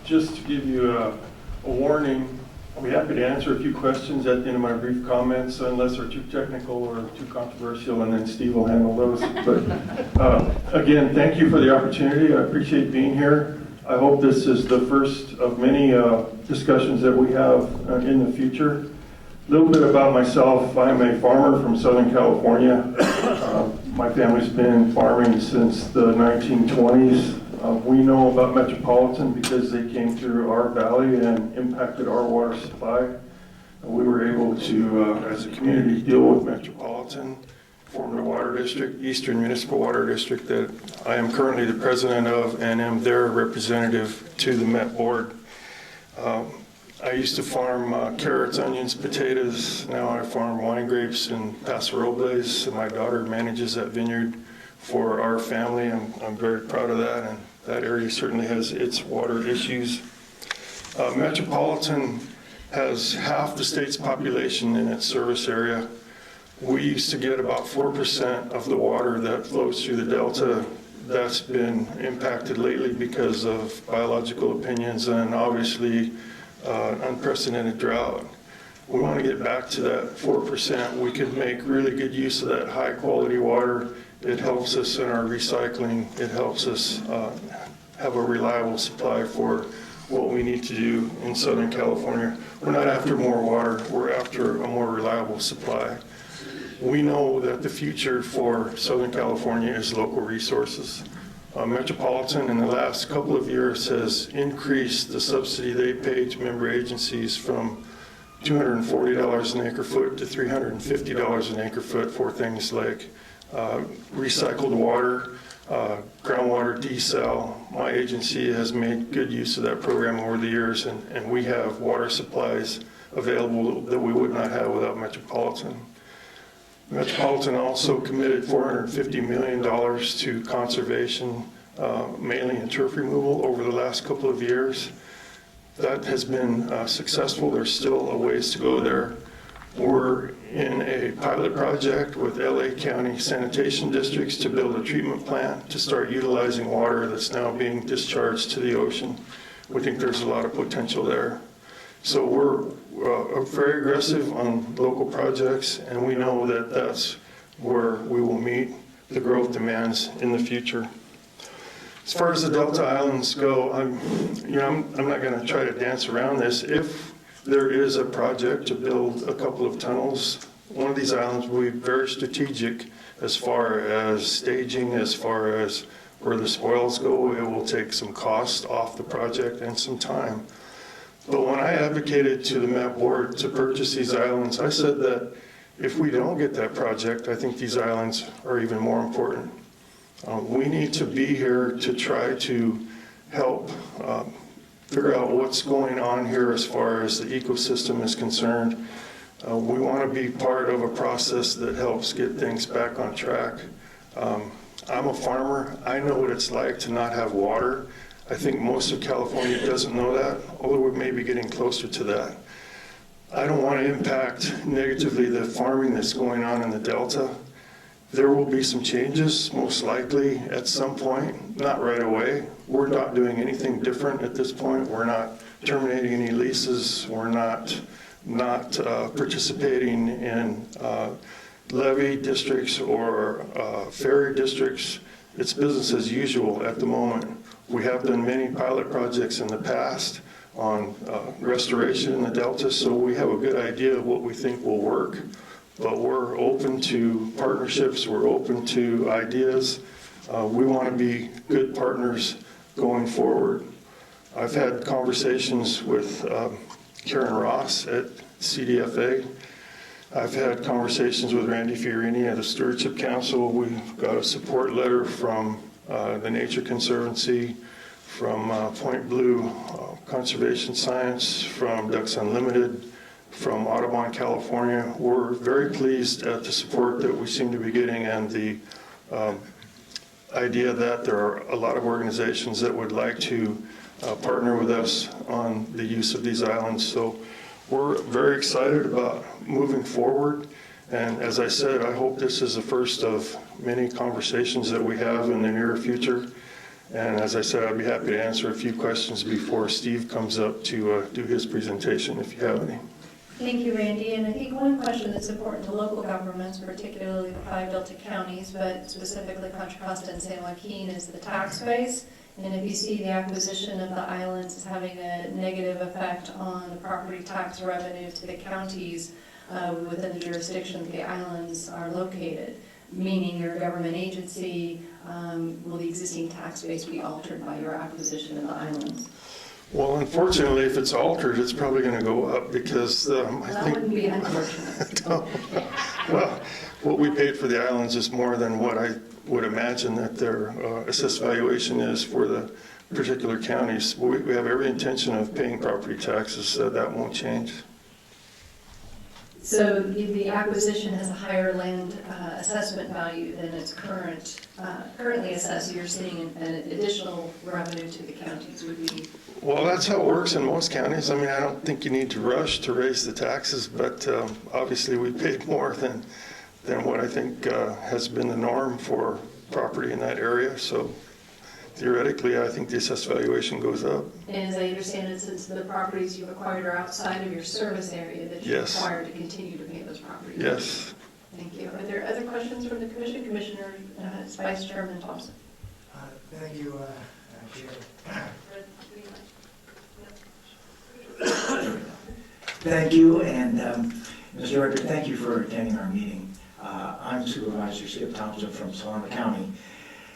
just to give you a warning, I'll be happy to answer a few questions at the end of my brief comments, unless they're too technical or too controversial, and then Steve will handle those. But again, thank you for the opportunity. I appreciate being here. I hope this is the first of many discussions that we have in the future. A little bit about myself. I'm a farmer from Southern California. My family's been farming since the 1920s. We know about Metropolitan because they came through our valley and impacted our water supply. We were able to, as a community, deal with Metropolitan, formed a water district, Eastern Municipal Water District, that I am currently the president of and am their representative to the Met Board. I used to farm carrots, onions, potatoes. Now I farm wine grapes in Paso Robles, and my daughter manages that vineyard for our family. I'm very proud of that, and that area certainly has its water issues. Metropolitan has half the state's population in its service area. We used to get about 4% of the water that flows through the Delta. That's been impacted lately because of biological opinions and obviously unprecedented drought. We want to get back to that 4%. We can make really good use of that high quality water. It helps us in our recycling. It helps us have a reliable supply for what we need to do in Southern California. We're not after more water, we're after a more reliable supply. We know that the future for Southern California is local resources. Metropolitan in the last couple of years has increased the subsidy they pay to member agencies from $240 an acre foot to $350 an acre foot for things like recycled water, groundwater desal. My agency has made good use of that program over the years, and we have water supplies available that we would not have without Metropolitan. Metropolitan also committed $450 million to conservation, mainly in turf removal over the last couple of years. That has been successful. There's still a ways to go there. We're in a pilot project with LA County sanitation districts to build a treatment plant to start utilizing water that's now being discharged to the ocean. We think there's a lot of potential there. So we're very aggressive on local projects, and we know that that's where we will meet the growth demands in the future. As far as the Delta Islands go, I'm not going to try to dance around this. If there is a project to build a couple of tunnels, one of these islands will be very strategic as far as staging, as far as where the spoils go. It will take some cost off the project and some time. But when I advocated to the Met Board to purchase these islands, I said that if we don't get that project, I think these islands are even more important. We need to be here to try to help figure out what's going on here as far as the ecosystem is concerned. We want to be part of a process that helps get things back on track. I'm a farmer. I know what it's like to not have water. I think most of California doesn't know that, although we may be getting closer to that. I don't want to impact negatively the farming that's going on in the Delta. There will be some changes, most likely at some point, not right away. We're not doing anything different at this point. We're not terminating any leases. We're not participating in levy districts or ferry districts. It's business as usual at the moment. We have done many pilot projects in the past on restoration in the Delta, so we have a good idea of what we think will work. But we're open to partnerships. We're open to ideas. We want to be good partners going forward. I've had conversations with Karen Ross at CDFA. I've had conversations with Randy Fiorini at the Stewardship Council. We've got a support letter from the Nature Conservancy, from Point Blue Conservation Science, from Ducks Unlimited, from Audubon, California. We're very pleased at the support that we seem to be getting and the idea that there are a lot of organizations that would like to partner with us on the use of these islands. So we're very excited about moving forward. And as I said, I hope this is the first of many conversations that we have in the near future. And as I said, I'd be happy to answer a few questions before Steve comes up to do his presentation, if you have any. Thank you, Randy. And I think one question that's important to local governments, particularly the 5 Delta counties, but specifically Contra Costa and San Joaquin, is the tax base. And if you see the acquisition of the islands is having a negative effect on the property tax revenue to the counties within the jurisdiction that the islands are located, meaning you're a government agency, will the existing tax base be altered by your acquisition of the islands? Well, unfortunately, if it's altered, it's probably going to go up because I think... That wouldn't be unfortunate. Well, what we paid for the islands is more than what I would imagine that their assessed valuation is for the particular counties. We have every intention of paying property taxes, so that won't change. So the acquisition has a higher land assessment value than it's currently assessed. You're seeing an additional revenue to the counties would be... Well, that's how it works in most counties. I mean, I don't think you need to rush to raise the taxes, but obviously we paid more than what I think has been the norm for property in that area. So theoretically, I think the assessed valuation goes up. And as I understand it, since the properties you've acquired are outside of your service area, that you're required to continue to pay those properties. Yes. Thank you. Are there other questions from the commission? Commissioner Vice Chairman Thompson. Thank you, Chair. Thank you, and Mr. Director, thank you for attending our meeting. I'm Supervisor Skip Thompson from Solano County.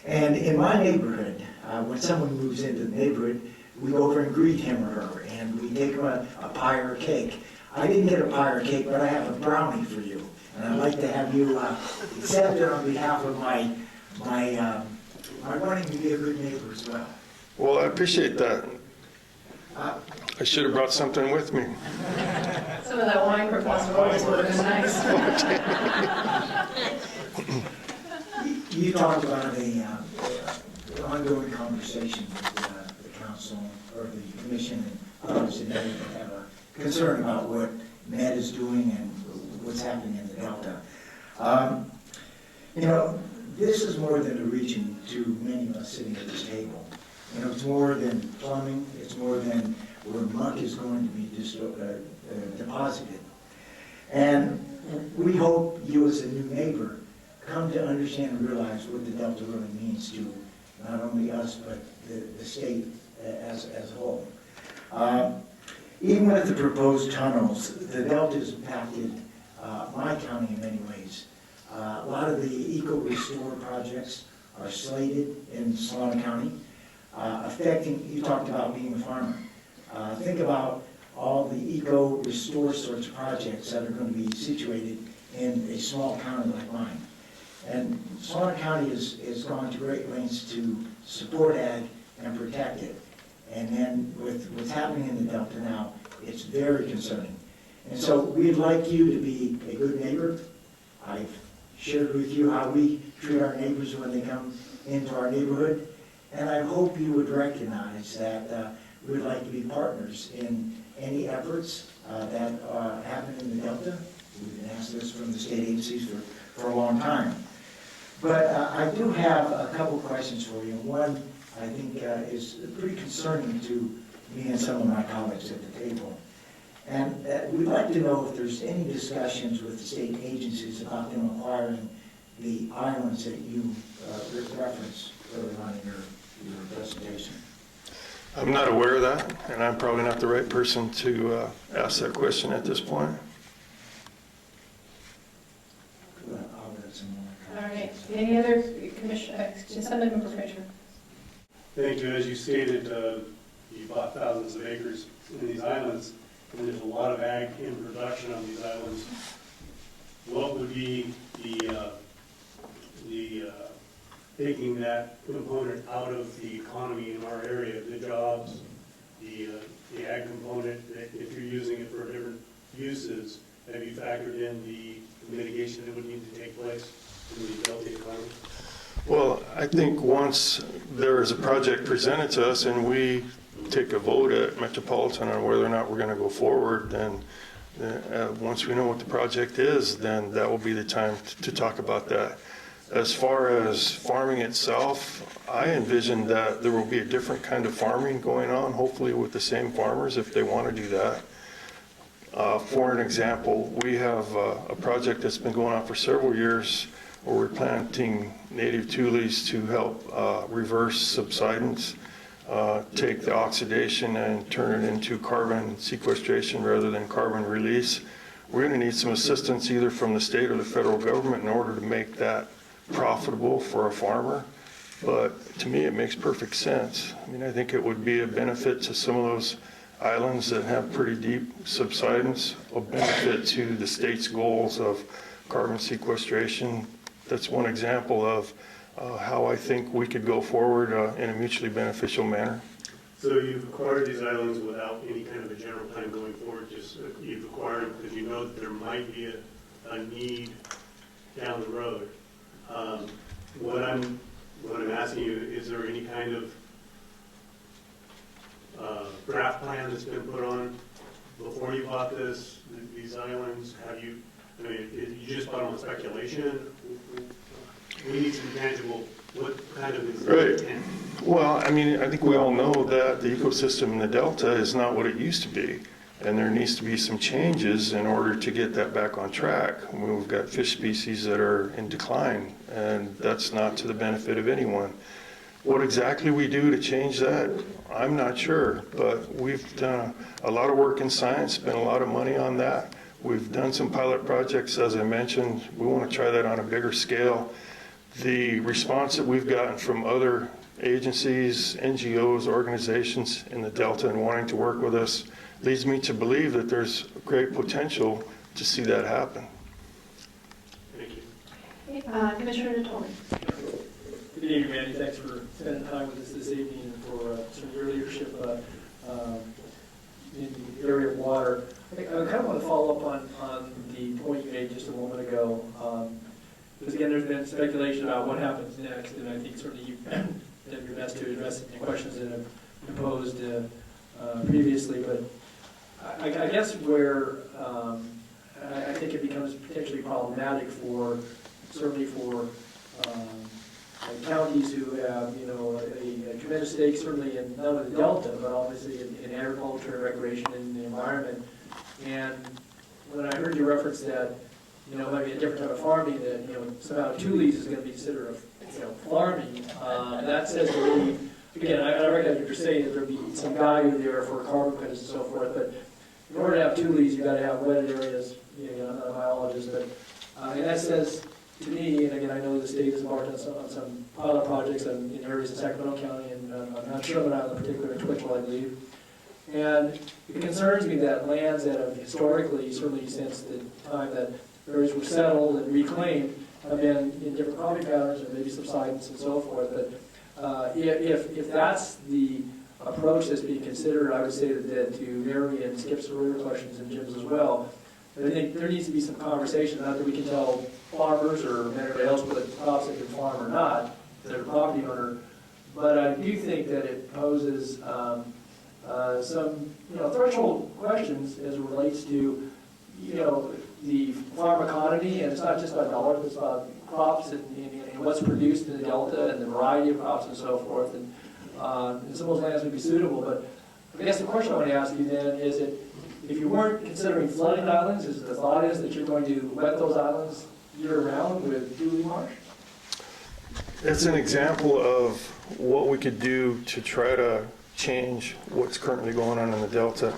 And in my neighborhood, when someone moves into the neighborhood, we go over and greet him or her, and we take them a pie or a cake. I didn't get a pie or a cake, but I have a brownie for you. And I'd like to have you accept it on behalf of my wanting to be a good neighbor as well. Well, I appreciate that. I should have brought something with me. Some of that wine proposal always would have been nice. You talked about the ongoing conversation with the council or the commission and others that have a concern about what Med is doing and what's happening in the Delta. You know, this is more than a region to many of us sitting at this table. You know, it's more than plumbing, it's more than where muck is going to be deposited. And we hope you as a new neighbor come to understand and realize what the Delta really means to not only us, but the state as a whole. Even with the proposed tunnels, the Delta has impacted my county in many ways. A lot of the eco-restore projects are slated in Solano County, affecting, you talked about being a farmer. Think about all the eco-restore sorts of projects that are going to be situated in a small county like mine. And Solano County has gone to great lengths to support ag and protect it. And then with what's happening in the Delta now, it's very concerning. And so we'd like you to be a good neighbor. I've shared with you how we treat our neighbors when they come into our neighborhood. And I hope you would recognize that we would like to be partners in any efforts that happen in the Delta. We've been asked this from the state agencies for a long time. But I do have a couple questions for you. One, I think, is pretty concerning to me and some of my colleagues at the table. And we'd like to know if there's any discussions with the state agencies about them acquiring the islands that you referenced earlier on in your presentation. I'm not aware of that, and I'm probably not the right person to ask that question at this point. All right. Any other Member Frazier? Thank you. As you stated, you bought thousands of acres in these islands, and there's a lot of ag in production on these islands. What would be the taking that component out of the economy in our area, the jobs, the ag component, that if you're using it for different uses, have you factored in the mitigation that would need to take place in the Delta economy? Well, I think once there is a project presented to us and we take a vote at Metropolitan on whether or not we're going to go forward, then once we know what the project is, then that will be the time to talk about that. As far as farming itself, I envision that there will be a different kind of farming going on, hopefully with the same farmers if they want to do that. For an example, we have a project that's been going on for several years where we're planting native tules to help reverse subsidence, take the oxidation and turn it into carbon sequestration rather than carbon release. We're going to need some assistance either from the state or the federal government in order to make that profitable for a farmer. But to me, it makes perfect sense. I mean, I think it would be a benefit to some of those islands that have pretty deep subsidence, a benefit to the state's goals of carbon sequestration. That's one example of how I think we could go forward in a mutually beneficial manner. So you've acquired these islands without any kind of a general plan going forward, just you've acquired them because you know that there might be a need down the road. What I'm asking you, is there any kind of draft plan that's been put on before you bought these islands? Have you, I mean, you just bought them on speculation? We need some tangible, what kind of is Right. the intent? Well, I mean, I think we all know that the ecosystem in the Delta is not what it used to be. And there needs to be some changes in order to get that back on track. I mean, we've got fish species that are in decline, and that's not to the benefit of anyone. What exactly we do to change that, I'm not sure, but we've done a lot of work in science, spent a lot of money on that. We've done some pilot projects, as I mentioned. We want to try that on a bigger scale. The response that we've gotten from other agencies, NGOs, organizations in the Delta and wanting to work with us leads me to believe that there's great potential to see that happen. Thank you. Commissioner Natoli. Good evening, Randy. Thanks for spending time with us this evening and for some of your leadership in the area of water. I kind of want to follow up on the point you made just a moment ago. Because again, there's been speculation about what happens next, and I think certainly you've done your best to address the questions that have been posed previously. But I guess where I think it becomes potentially problematic certainly for counties who have, a tremendous stake certainly in not only the Delta, but obviously in agriculture, recreation, and the environment. And when I heard you reference that, maybe a different type of farming, that, somehow tules is going to be considered farming, that says to me, again, I recognize what you're saying, that there'd be some value there for carbon credits and so forth, but in order to have tules, you've got to have wetted areas. I'm not a biologist, but and that says to me, and again, I know the state has embarked on some pilot projects in areas in Sacramento County, and I'm not sure about Island in particular, in Twitchell, I believe. And it concerns me that lands that have historically, certainly since the time that areas were settled and reclaimed, have been in different cropping patterns and maybe subsidence and so forth. But if that's the approach that's being considered, I would say that to Mary and Skip's earlier questions and Jim's as well, I think there needs to be some conversation, not that we can tell farmers or anybody else whether crops they can farm or not, if they're a property owner, but I do think that it poses some threshold questions as it relates to the farm economy, and it's not just about dollars, it's about crops and what's produced in the Delta and the variety of crops and so forth, and some of those lands would be suitable. But I guess the question I want to ask you then is that if you weren't considering flooding islands, is the thought is that you're going to wet those islands year-round with tule marsh? It's an example of what we could do to try to change what's currently going on in the Delta.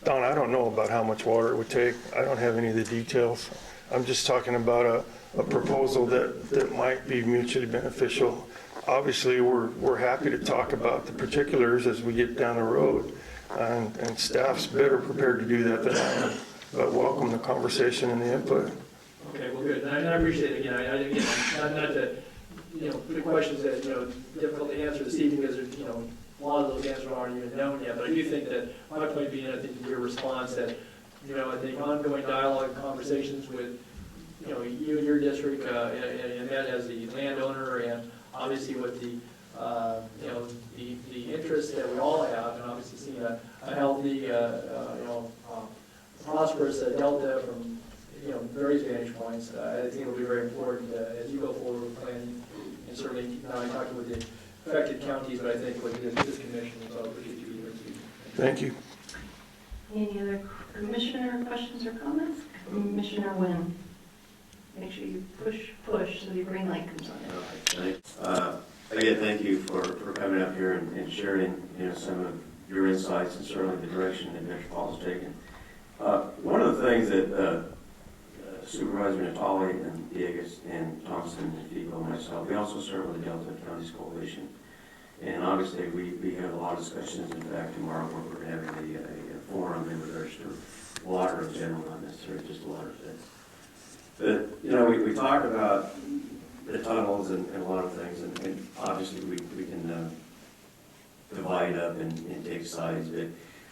Don, I don't know about how much water it would take. I don't have any of the details. I'm just talking about a proposal that might be mutually beneficial. Obviously, we're happy to talk about the particulars as we get down the road, and staff's better prepared to do that than I am, but welcome the conversation and the input. Okay, well, good. And I appreciate it. Again, not to, put questions that, difficult to answer this evening because, a lot of those answers aren't even known yet. But I do think that my point being, I think your response that, I think ongoing dialogue and conversations with, you and your district, and that as the landowner, and obviously with the, the interests that we all have, and obviously seeing a healthy, prosperous Delta from various vantage points. I think it'll be very important as you go forward with planning, and certainly, now I talked with the affected counties, but I think with this commission, so I appreciate you being here too. Thank you. Any other commissioner questions or comments? Commissioner Wynn? Make sure you push so the green light comes on. Again, thank you for coming up here and sharing, some of your insights and certainly the direction that Metropolitan's taken. One of the things that Supervisor Natali and Diegas and Thompson and Fico and myself, we also serve with the Delta Counties Coalition. And obviously, we have a lot of discussions. In fact, tomorrow we're having a forum in regards to water in general, not necessarily just water things. But, we talk about the tunnels and a lot of things, and obviously we can divide up and take sides. But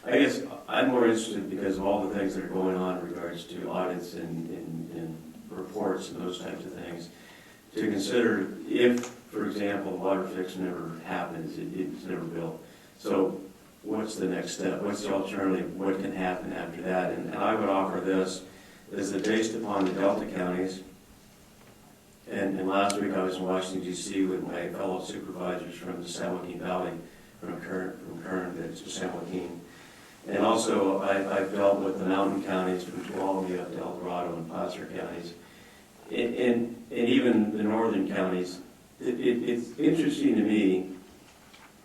I guess I'm more interested because of all the things that are going on in regards to audits and reports and those types of things, to consider if, for example, a water fix never happens, it's never built. So what's the next step? What's the alternative? What can happen after that? And I would offer this, is that based upon the Delta counties, and last week I was in Washington, D.C. with my fellow supervisors from the San Joaquin Valley, from Kern to San Joaquin. And also I've dealt with the mountain counties from Tuolumne up to El Dorado and Placer counties. And even the northern counties. It's interesting to me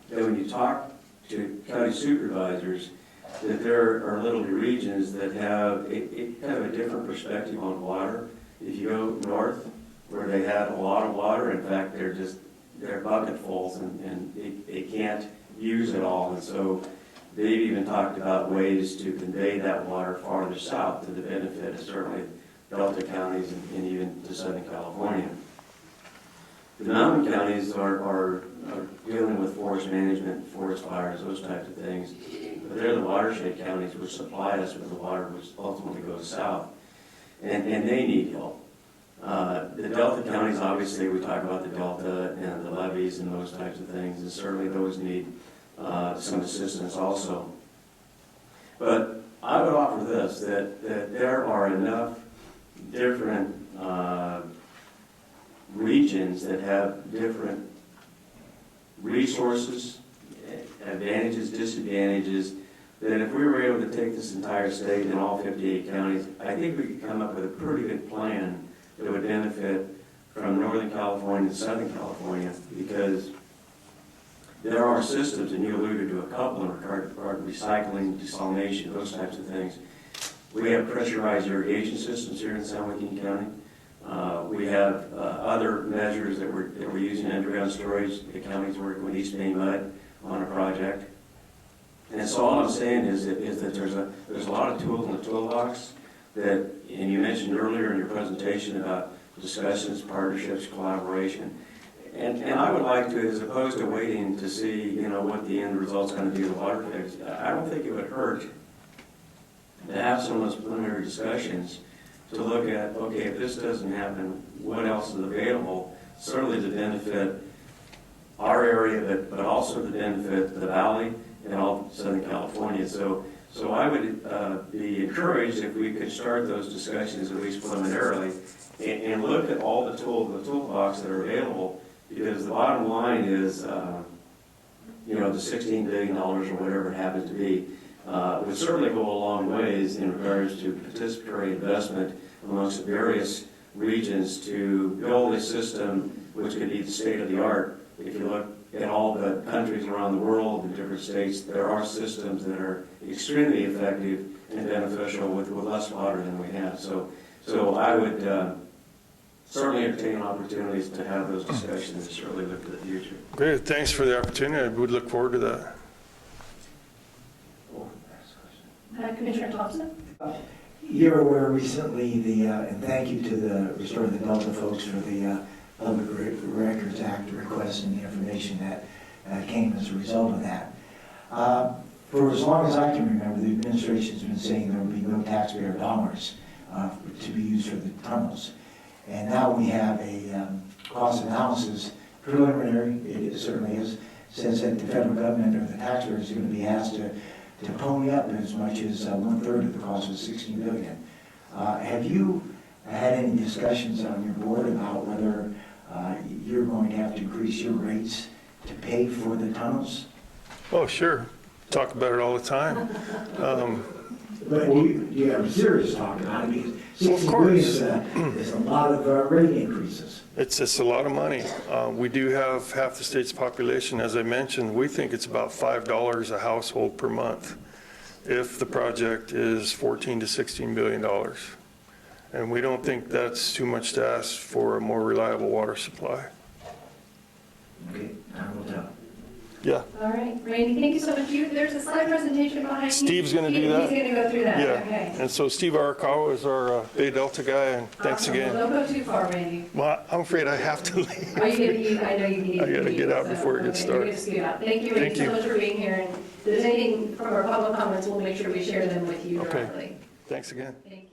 that when you talk to county supervisors, that there are little regions that have kind of a different perspective on water. If you go north, where they had a lot of water, in fact, they're bucketfuls and they can't use it all. And so they've even talked about ways to convey that water farther south to the benefit of certainly Delta counties and even to Southern California. The mountain counties are dealing with forest management, forest fires, those types of things. But they're the watershed counties which supply us with the water which ultimately goes south. And they need help. The Delta counties, obviously, we talk about the Delta and the levees and those types of things, and certainly those need some assistance also. But I would offer this, that there are enough different regions that have different resources, advantages, disadvantages, that if we were able to take this entire state and all 58 counties, I think we could come up with a pretty good plan that would benefit from Northern California and Southern California, because there are systems, and you alluded to a couple in regard to recycling, desalination, those types of things. We have pressurized irrigation systems here in San Joaquin County. We have other measures that we're using, underground storage. The county's working with East Bay Mud on a project. And so all I'm saying is that there's a lot of tools in the toolbox that, and you mentioned earlier in your presentation about discussions, partnerships, collaboration. And I would like to, as opposed to waiting to see, what the end result's going to be of the water fix, I don't think it would hurt to have some of those preliminary discussions to look at, okay, if this doesn't happen, what else is available, certainly to benefit our area, but also to benefit the valley and all Southern California. So I would be encouraged if we could start those discussions, at least preliminarily, and look at all the tools in the toolbox that are available, because the bottom line is, the $16 billion or whatever it happens to be, would certainly go a long ways in regards to participatory investment amongst the various regions to build a system which could be the state of the art. If you look at all the countries around the world, the different states, there are systems that are extremely effective and beneficial with less water than we have. So I would certainly entertain opportunities to have those discussions and certainly look to the future. Great, thanks for the opportunity. I would look forward to that. Commissioner Thompson? You're aware recently, and thank you to the Restore the Delta folks for the Public Records Act request and the information that came as a result of that. For as long as I can remember, the administration's been saying there will be no taxpayer dollars to be used for the tunnels. And now we have a cost analysis, preliminary, it certainly is, says that the federal government or the taxpayers are going to be asked to pony up as much as 1/3 of the cost of $16 billion. Have you had any discussions on your board about whether you're going to have to increase your rates to pay for the tunnels? Oh, sure. Talk about it all the time. But do you have a serious talk about it? Because Well, of 60 course. billion is a lot of rate increases. It's a lot of money. We do have half the state's population. As I mentioned, we think it's about $5 a household per month if the project is $14 to $16 billion. And we don't think that's too much to ask for a more reliable water supply. Okay, I will tell. Yeah. All right, Randy, thank you so much. There's a slide presentation behind you. Steve's gonna do that? He's going to go through that, Yeah. okay. And so Steve Arakawa is our Bay Delta guy, and thanks Awesome. again. Well, don't go too far, Randy. Well, I'm afraid I have to leave. Are you gonna, I know you need. I gotta get out so, before it gets okay, you're dark. gonna scoot out. Thank you, Thank Randy, so you. much for being here. And if there's anything from our public comments, we'll make sure we share them with you Okay. directly. Thanks again. Thank you.